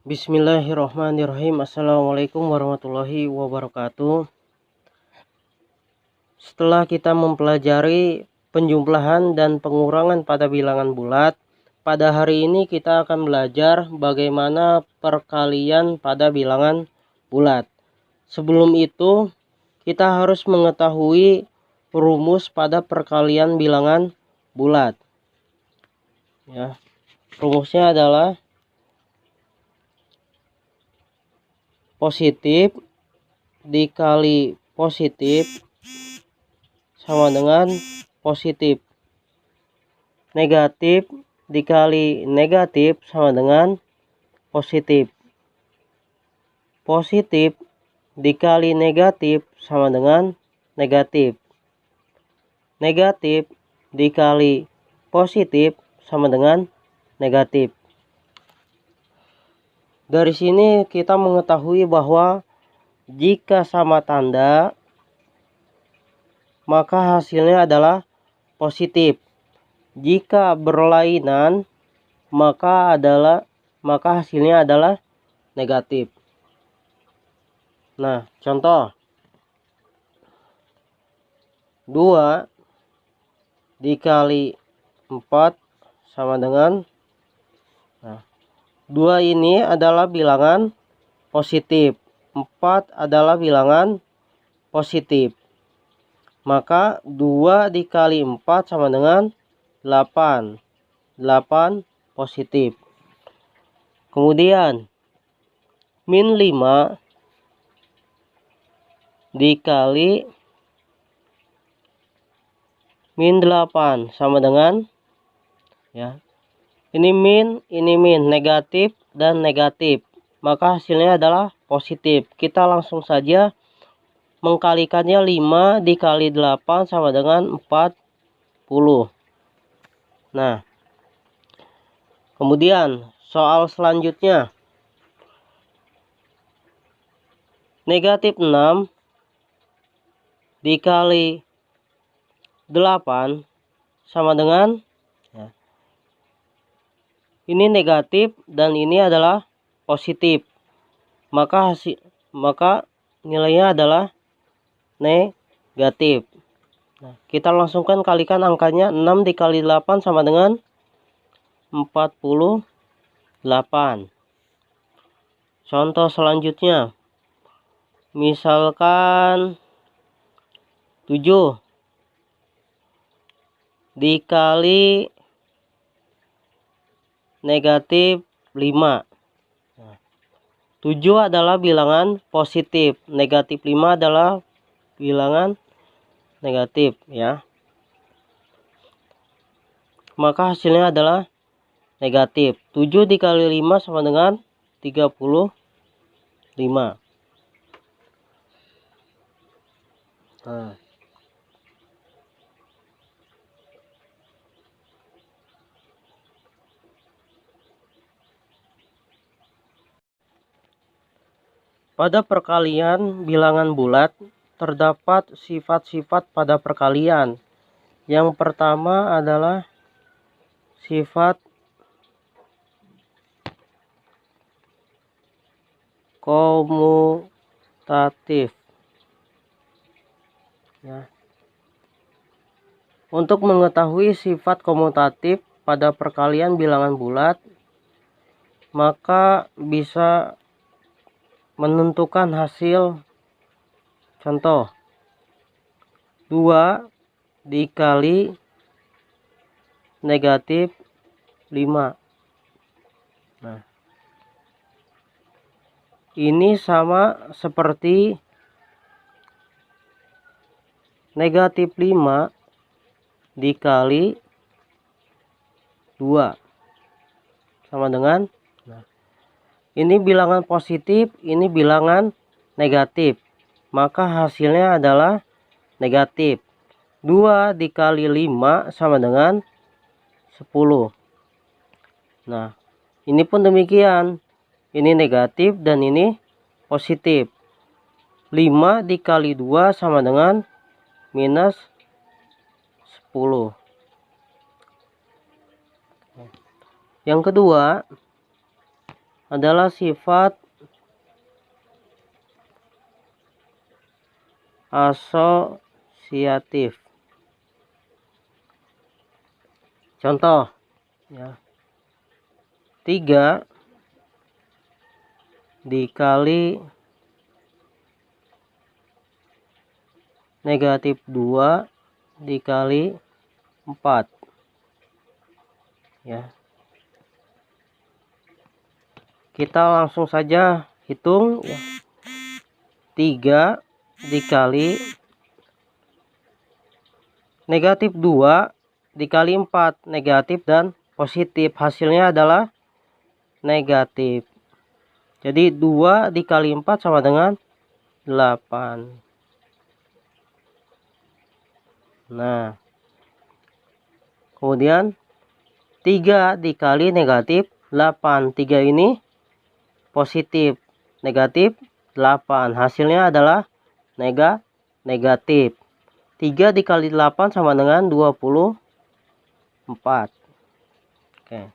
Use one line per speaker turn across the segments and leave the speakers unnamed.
Bismillahirrahmanirrahim. Assalamualaikum warahmatullahi wabarakatuh. Setelah kita mempelajari penjumlahan dan pengurangan pada bilangan bulat, pada hari ini kita akan belajar bagaimana perkalian pada bilangan bulat. Sebelum itu, kita harus mengetahui rumus pada perkalian bilangan bulat. Ya, rumusnya adalah positif dikali positif sama dengan positif. Negatif dikali negatif sama dengan positif. Positif dikali negatif sama dengan negatif. Negatif dikali positif sama dengan negatif. Dari sini kita mengetahui bahwa jika sama tanda, maka hasilnya adalah positif. Jika berlainan, maka hasilnya adalah negatif. Nah, contoh 2 dikali 4 sama dengan 2 ini adalah bilangan positif, 4 adalah bilangan positif. Maka 2 dikali 4 sama dengan 8. 8 positif. Kemudian min 5 dikali min 8 sama dengan, ya, ini min, negatif dan negatif. Maka hasilnya adalah positif. Kita langsung saja mengkalikannya. 5 dikali 8 sama dengan 40. Nah, kemudian soal selanjutnya. Negatif 6 dikali 8 sama dengan, ini negatif dan ini adalah positif. Maka nilainya adalah negatif. Nah, kita langsungkan kalikan angkanya. 6 dikali 8 sama dengan 48. Contoh selanjutnya. Misalkan 7 dikali negatif 5. 7 adalah bilangan positif, negatif 5 adalah bilangan negatif, ya. Maka hasilnya adalah negatif. 7 dikali 5 sama dengan 35. Nah, pada perkalian bilangan bulat terdapat sifat-sifat pada perkalian. Yang pertama adalah sifat komutatif. Ya. Untuk mengetahui sifat komutatif pada perkalian bilangan bulat, maka bisa menentukan hasil. Contoh 2 dikali negatif 5. Nah, ini sama seperti negatif 5 dikali 2 sama dengan, ini bilangan positif, ini bilangan negatif. Maka hasilnya adalah negatif. 2 dikali 5 sama dengan 10. Nah, ini pun demikian. Ini negatif dan ini positif. 5 dikali 2 sama dengan minus 10. Yang kedua adalah sifat asosiatif. Contoh ya. 3 dikali negatif 2 dikali 4 ya. Kita langsung saja hitung ya. 3 dikali negatif 2 dikali 4, negatif dan positif, hasilnya adalah negatif. Jadi 2 dikali 4 sama dengan 8. Nah, kemudian 3 dikali negatif 8. 3 ini positif, negatif 8. Hasilnya adalah negatif. 3 dikali 8 sama dengan 24. Oke.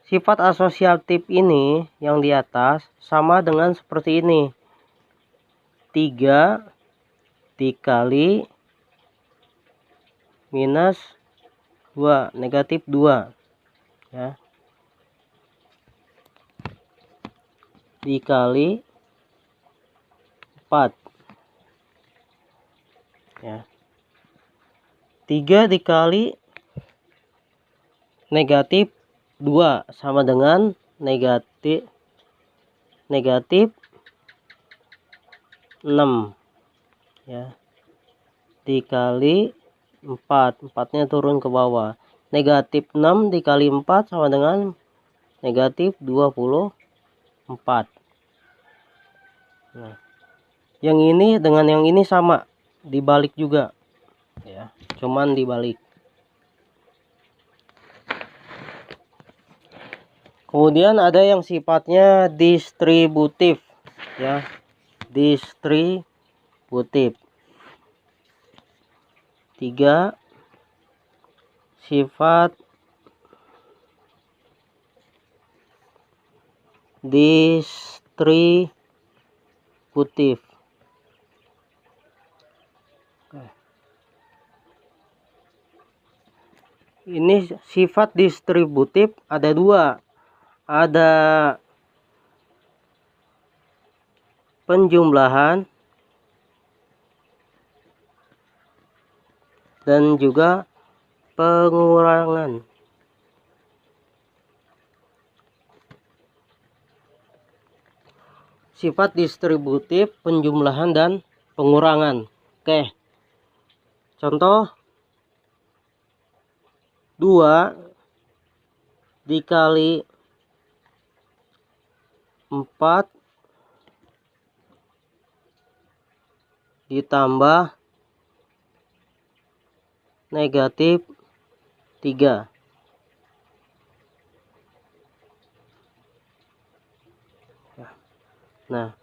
Sifat asosiatif ini yang di atas sama dengan seperti ini. 3 dikali minus 2, negatif 2 ya, dikali 4 ya. 3 dikali negatif 2 sama dengan negatif 6 ya, dikali 4, 4-nya turun ke bawah. Negatif 6 dikali 4 sama dengan negatif 24. Nah, yang ini dengan yang ini sama, dibalik juga ya, cuman dibalik. Kemudian ada yang sifatnya distributif ya, distributif. 3 sifat distributif. Ini sifat distributif ada 2. Ada penjumlahan dan juga pengurangan. Sifat distributif, penjumlahan dan pengurangan. Oke. Contoh 2 dikali 4 ditambah negatif 3. Nah,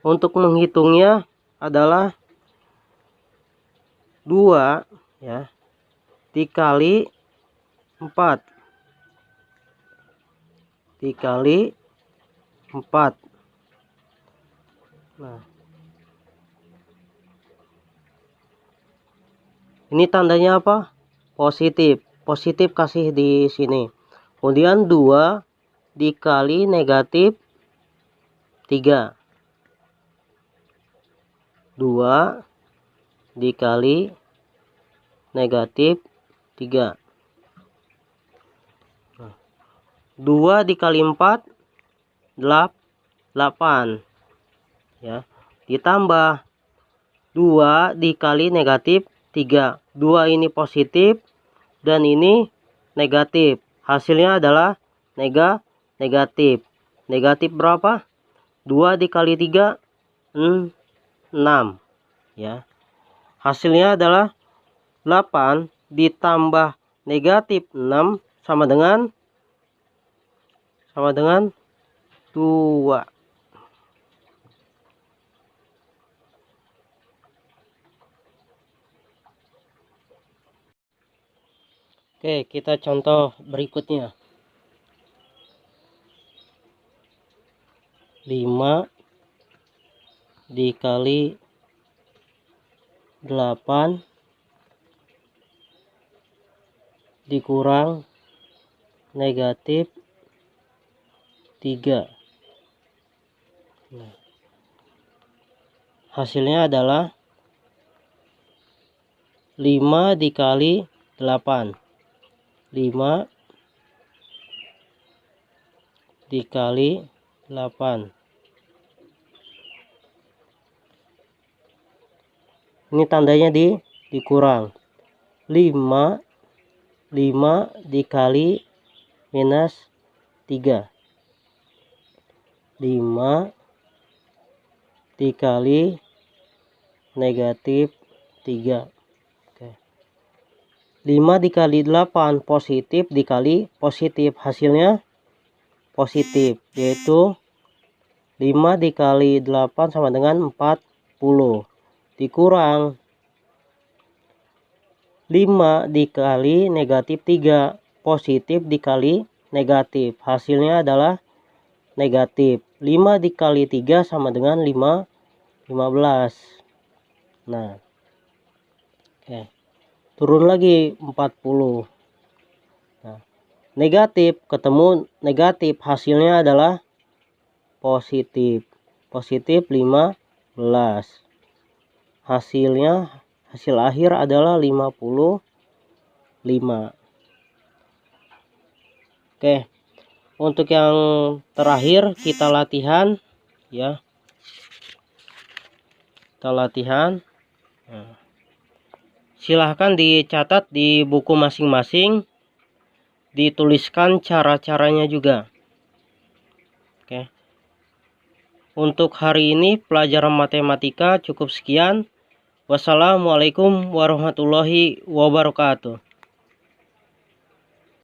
untuk menghitungnya adalah 2 ya dikali 4 dikali 4. Nah, ini tandanya apa? Positif. Positif kasih di sini. Kemudian 2 dikali negatif 3. 2 dikali negatif 3. 2 dikali 4 8 ya, ditambah 2 dikali negatif 3. 2 ini positif dan ini negatif, hasilnya adalah negatif. Negatif berapa? 2 dikali 3 6 ya, hasilnya adalah 8 ditambah negatif 6 sama dengan 2. Oke, kita contoh berikutnya. 5 dikali 8 dikurang negatif 3. Nah, hasilnya adalah 5 dikali 8. 5 dikali 8. Ini tandanya dikurang. 5 dikali minus 3. 5 dikali negatif 3. Oke. 5 dikali 8 positif dikali positif, hasilnya positif, yaitu 5 dikali 8 sama dengan 40 dikurang 5 dikali negatif 3 positif dikali negatif, hasilnya adalah negatif. 5 dikali 3 sama dengan 15. Nah, oke. Turun lagi 40. Nah, negatif ketemu negatif, hasilnya adalah positif. Positif 15. Hasil akhir adalah 55. Oke. Untuk yang terakhir kita latihan ya. Kita latihan. Nah, silahkan dicatat di buku masing-masing, dituliskan cara-caranya juga. Oke. Untuk hari ini pelajaran matematika cukup sekian. Wassalamualaikum warahmatullahi wabarakatuh.